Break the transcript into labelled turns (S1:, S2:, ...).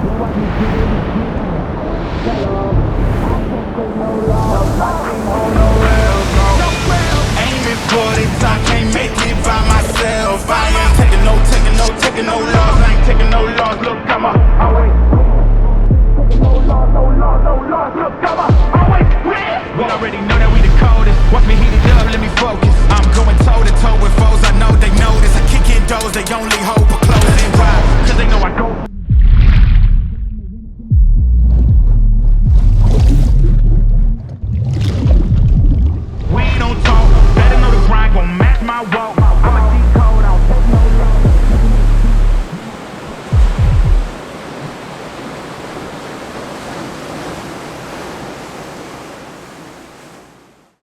S1: Aiming for this, I can't make it by myself. I ain't taking no loss. I ain't taking no loss. Look, I'm always taking no loss. Look, I'm always win. We already know that we the coldest. Watch me heat it up, let me focus. I'm going toe to toe with foes. I know they notice. I kick in doors, they only hope for closing. Why? Cause they know I go